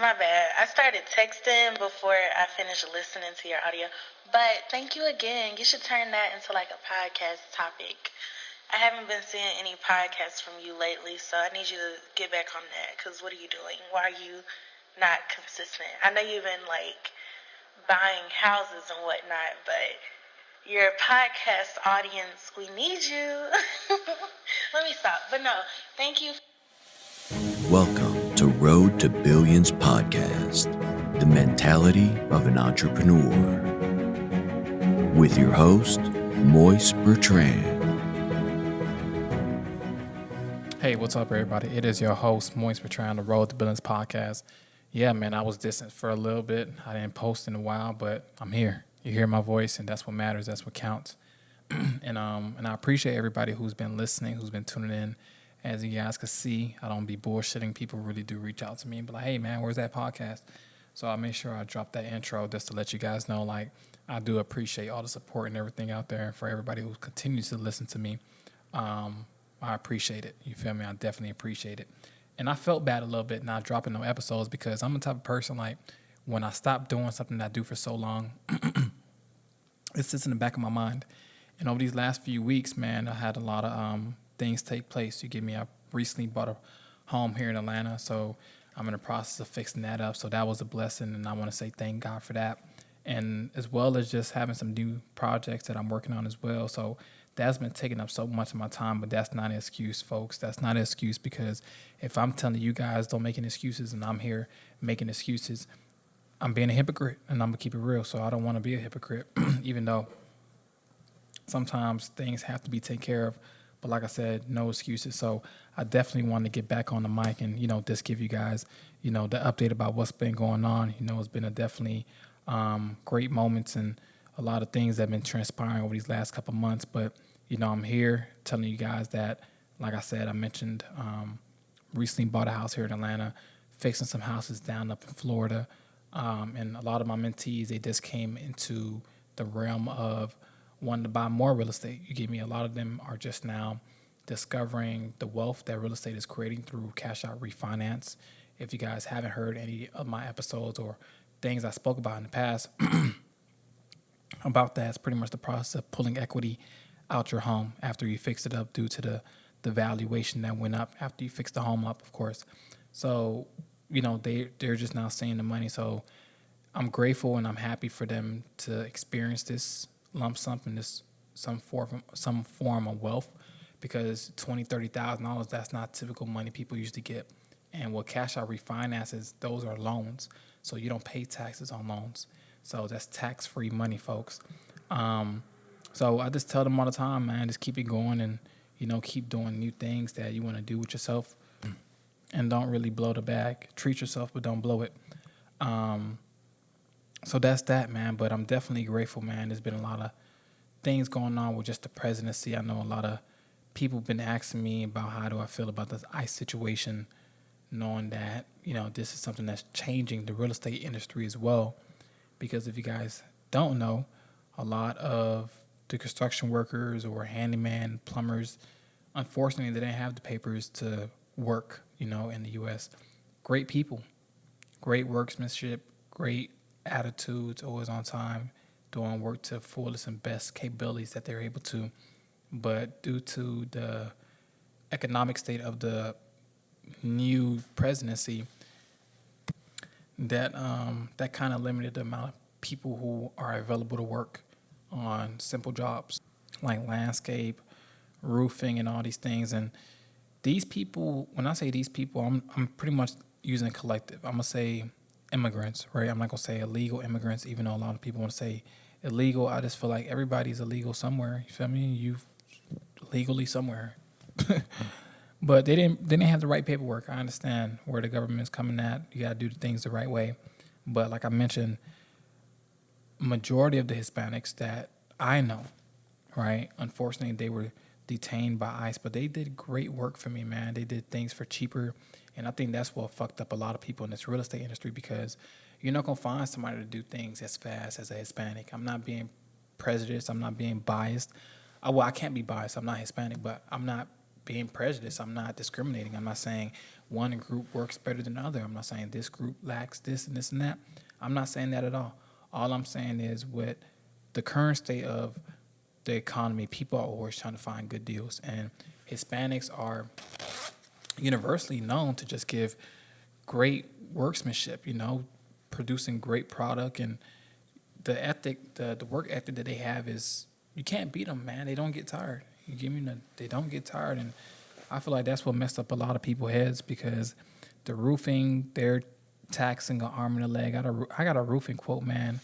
My bad. I started texting before I finished listening to your audio. But thank you again. You should turn that into like a podcast topic. I haven't been seeing any podcasts from you lately, so I need you to get back on that. Because what are you doing? Why are you not consistent? I know you've been like buying houses and whatnot, but your podcast audience, we need you. Let me stop. But no, thank you. Welcome to Road to Billions Podcast, the mentality of an entrepreneur. With your host, Moise Bertrand. Hey, what's up, everybody? It is your host, Moise Bertrand, the Road to Billions Podcast. Yeah, man, I was distant for a little bit. I didn't post in a while, but I'm here. You hear my voice, and that's what matters. That's what counts. and I appreciate everybody who's been listening, who's been tuning in. As you guys can see, I don't be bullshitting. People really do reach out to me and be like, hey, man, where's that podcast? So I make sure I drop that intro just to let you guys know, like, I do appreciate all the support and everything out there for everybody who continues to listen to me. I appreciate it. You feel me? I definitely appreciate it. And I felt bad a little bit not dropping no episodes because I'm the type of person, like, when I stop doing something that I do for so long, it sits in the back of my mind. And over these last few weeks, man, I had a lot of things take place. You get me? I recently bought a home here in Atlanta, so I'm in the process of fixing that up. So that was a blessing, and I want to say thank God for that. And as well as just having some new projects that I'm working on as well. So that's been taking up so much of my time, but that's not an excuse, folks. That's not an excuse, because if I'm telling you guys don't make any excuses and I'm here making excuses, I'm being a hypocrite, and I'm going to keep it real. So I don't want to be a hypocrite, even though sometimes things have to be taken care of. But like I said, no excuses. So I definitely want to get back on the mic and, just give you guys, the update about what's been going on. It's been a definitely great moments and a lot of things that have been transpiring over these last couple of months. But, I'm here telling you guys that, like I said, I mentioned recently bought a house here in Atlanta, fixing some houses down up in Florida. And a lot of my mentees, they just came into the realm of wanting to buy more real estate. You get me? A lot of them are just now discovering the wealth that real estate is creating through cash out refinance. If you guys haven't heard any of my episodes or things I spoke about in the past about that, it's pretty much the process of pulling equity out your home after you fix it up due to the valuation that went up after you fix the home up, of course. So, they're just now seeing the money. So I'm grateful and I'm happy for them to experience this lump sum and this some form of wealth, because $20,000-$30,000, that's not typical money people usually get. And what cash out refinances, those are loans, so you don't pay taxes on loans. So that's tax-free money, folks. So I just tell them all the time, man, just keep it going and keep doing new things that you want to do with yourself, and don't really blow the bag. Treat yourself, but don't blow it. So that's that, man. But I'm definitely grateful, man. There's been a lot of things going on with just the presidency. I know a lot of people have been asking me about how do I feel about this ICE situation, knowing that, this is something that's changing the real estate industry as well. Because if you guys don't know, a lot of the construction workers or handyman, plumbers, unfortunately, they didn't have the papers to work, in the U.S. Great people, great workmanship, great attitudes, always on time, doing work to fullest and best capabilities that they're able to. But due to the economic state of the new presidency, that kind of limited the amount of people who are available to work on simple jobs like landscape, roofing, and all these things. And these people, when I say these people, I'm pretty much using collective. I'm gonna say immigrants, right? I'm not gonna say illegal immigrants, even though a lot of people want to say illegal. I just feel like everybody's illegal somewhere. You feel me? You legally somewhere. But they didn't have the right paperwork. I understand where the government's coming at. You gotta do the things the right way. But like I mentioned, majority of the Hispanics that I know, right? Unfortunately, they were detained by ICE, but they did great work for me, man. They did things for cheaper, and I think that's what fucked up a lot of people in this real estate industry, because you're not gonna find somebody to do things as fast as a Hispanic. I'm not being prejudiced. I'm not being biased. I can't be biased. I'm not Hispanic, but I'm not being prejudiced. I'm not discriminating. I'm not saying one group works better than the other. I'm not saying this group lacks this and this and that. I'm not saying that at all. All I'm saying is with the current state of the economy, people are always trying to find good deals, and Hispanics are universally known to just give great workmanship, producing great product, and the ethic, the work ethic that they have is, you can't beat them, man. They don't get tired. You give me they don't get tired, and I feel like that's what messed up a lot of people's heads, because the roofing, they're taxing an arm and a leg. I got a roofing quote, man,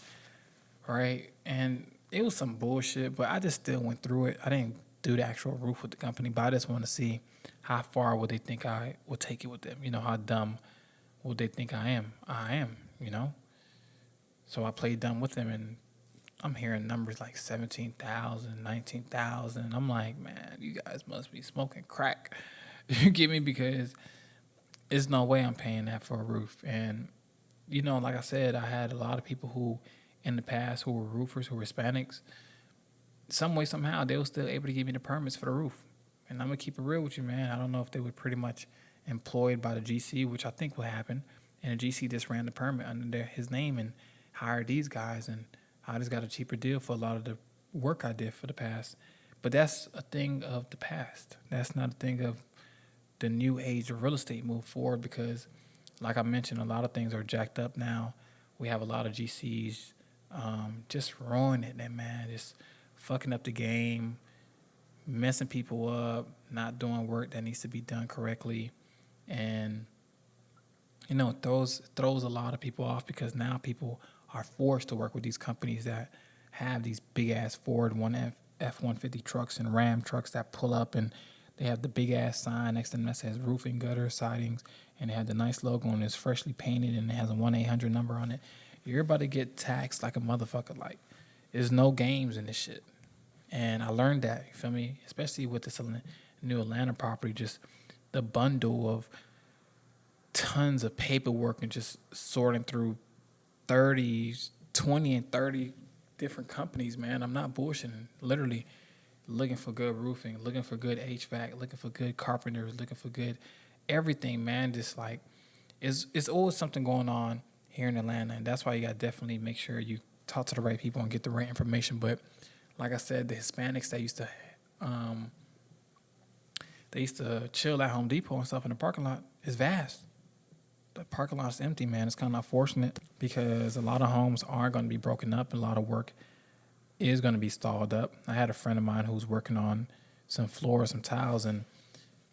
right? And it was some bullshit, but I just still went through it. I didn't do the actual roof with the company, but I just want to see how far would they think I would take it with them. How dumb would they think I am? So I played dumb with them, and I'm hearing numbers like 17,000, 19,000. I'm like, man, you guys must be smoking crack. You get me? Because there's no way I'm paying that for a roof. And, like I said, I had a lot of people who, in the past, who were roofers, who were Hispanics. Some way, somehow, they were still able to give me the permits for the roof. And I'm going to keep it real with you, man. I don't know if they were pretty much employed by the GC, which I think will happen. And the GC just ran the permit under his name and hired these guys. And I just got a cheaper deal for a lot of the work I did for the past. But that's a thing of the past. That's not a thing of the new age of real estate move forward, because, like I mentioned, a lot of things are jacked up now. We have a lot of GCs just ruining it, man. Just fucking up the game, messing people up, not doing work that needs to be done correctly. And, it throws a lot of people off, because now people are forced to work with these companies that have these big-ass Ford F-150 trucks and Ram trucks that pull up, and they have the big-ass sign next to them that says roofing, gutter, sidings, and they have the nice logo, and it's freshly painted, and it has a 1-800 number on it. You're about to get taxed like a motherfucker. Like, there's no games in this shit. And I learned that, you feel me? Especially with this new Atlanta property, just the bundle of tons of paperwork and just sorting through 20 and 30 different companies, man. I'm not bullshitting. Literally looking for good roofing, looking for good HVAC, looking for good carpenters, looking for good everything, man. Just like, it's always something going on here in Atlanta, and that's why you got to definitely make sure you talk to the right people and get the right information. But like I said, the Hispanics that they used to chill at Home Depot and stuff in the parking lot is vast. The parking lot's empty, man. It's kind of unfortunate, because a lot of homes are going to be broken up, and a lot of work is going to be stalled up. I had a friend of mine who's working on some floors, some tiles, and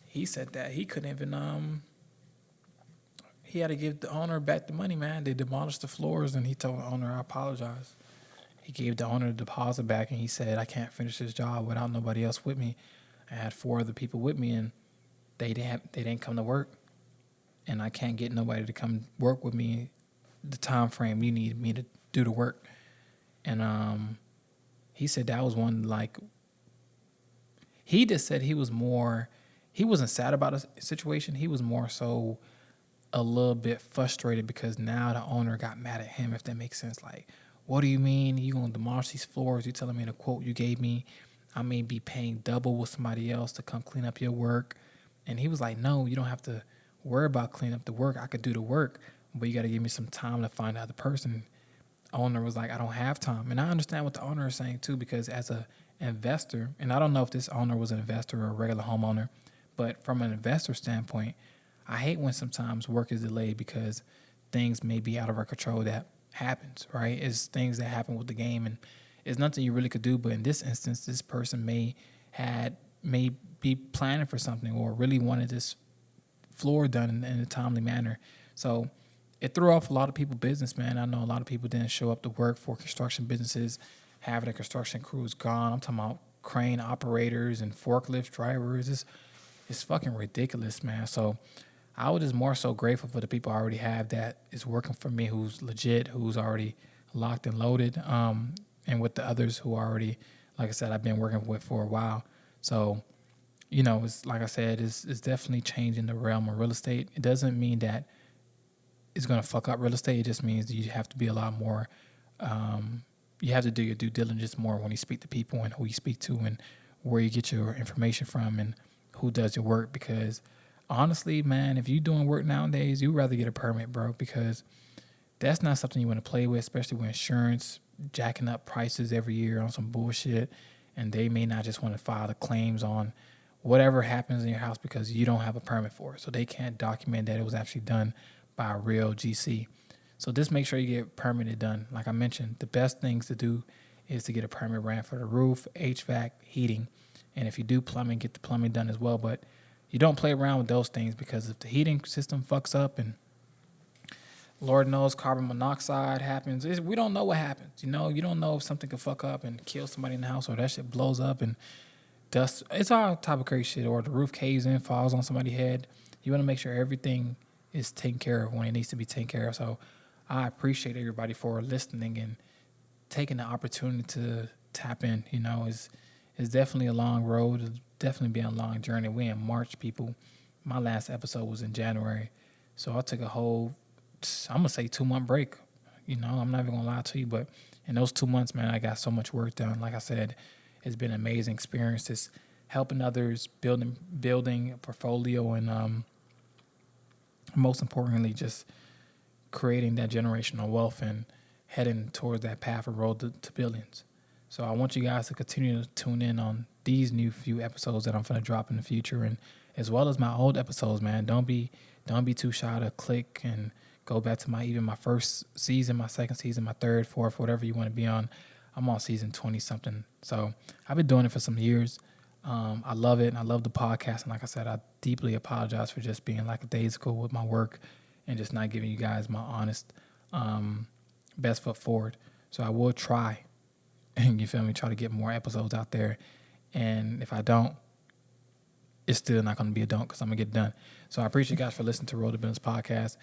he said that he couldn't even he had to give the owner back the money, man. They demolished the floors, and he told the owner, I apologize. He gave the owner the deposit back, and he said, I can't finish this job without nobody else with me. I had 4 other people with me, and they didn't come to work, and I can't get nobody to come work with me the time frame you need me to do the work. And he said that was one, like, he just said he wasn't sad about the situation. He was more so a little bit frustrated, because now the owner got mad at him, if that makes sense. Like, what do you mean you gonna demolish these floors? You telling me the quote you gave me, I may be paying double with somebody else to come clean up your work? And he was like, no, you don't have to worry about cleaning up the work. I could do the work, but you got to give me some time to find out the person. Owner was like, I don't have time. And I understand what the owner is saying too, because as a investor, and I don't know if this owner was an investor or a regular homeowner, but from an investor standpoint, I hate when sometimes work is delayed because things may be out of our control. That happens, right? It's things that happen with the game, and it's nothing you really could do. But in this instance, this person may be planning for something, or really wanted this floor done in a timely manner. So it threw off a lot of people's business, man. I know a lot of people didn't show up to work for construction businesses, having a construction crews gone. I'm talking about crane operators and forklift drivers. It's fucking ridiculous, man. So I was just more so grateful for the people I already have that is working for me, who's legit, who's already locked and loaded, and with the others who already, like I said, I've been working with for a while. So, it's like I said, it's definitely changing the realm of real estate. It doesn't mean that it's going to fuck up real estate. It just means that you have to be a lot more, you have to do your due diligence more when you speak to people, and who you speak to, and where you get your information from, and who does your work. Because honestly, man, if you're doing work nowadays, you'd rather get a permit, bro, because that's not something you want to play with, especially with insurance jacking up prices every year on some bullshit. And they may not just want to file the claims on whatever happens in your house because you don't have a permit for it. So they can't document that it was actually done by a real GC. So just make sure you get permitted done. Like I mentioned, the best things to do is to get a permit ran for the roof, HVAC, heating. And if you do plumbing, get the plumbing done as well. But you don't play around with those things, because if the heating system fucks up and Lord knows carbon monoxide happens, we don't know what happens. You know, you don't know if something could fuck up and kill somebody in the house, or that shit blows up and dust. It's all type of crazy shit. Or the roof caves in, falls on somebody's head. You want to make sure everything is taken care of when it needs to be taken care of. So I appreciate everybody for listening and taking the opportunity to tap in. You know, it's definitely a long road. It's definitely been a long journey. We're in March, people. My last episode was in January. So I took a whole, I'm going to say 2-month break. You know, I'm not even going to lie to you. But in those 2 months, man, I got so much work done. Like I said, it's been an amazing experience. It's helping others, building a portfolio, and most importantly, just creating that generational wealth and heading towards that path of road to billions. So I want you guys to continue to tune in on these new few episodes that I'm going to drop in the future, and as well as my old episodes, man. Don't be too shy to click and go back to my first season, my second season, my third, fourth, whatever you want to be on. I'm on season 20 something. So I've been doing it for some years. I love it. And I love the podcast. And like I said, I deeply apologize for just being lackadaisical with my work and just not giving you guys my honest best foot forward. So I will try, you feel me, try to get more episodes out there. And if I don't, it's still not going to be a don't, because I'm going to get it done. So I appreciate you guys for listening to Road to Business Podcast.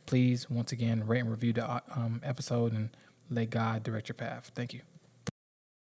Please, once again, rate and review the episode and let God direct your path. Thank you.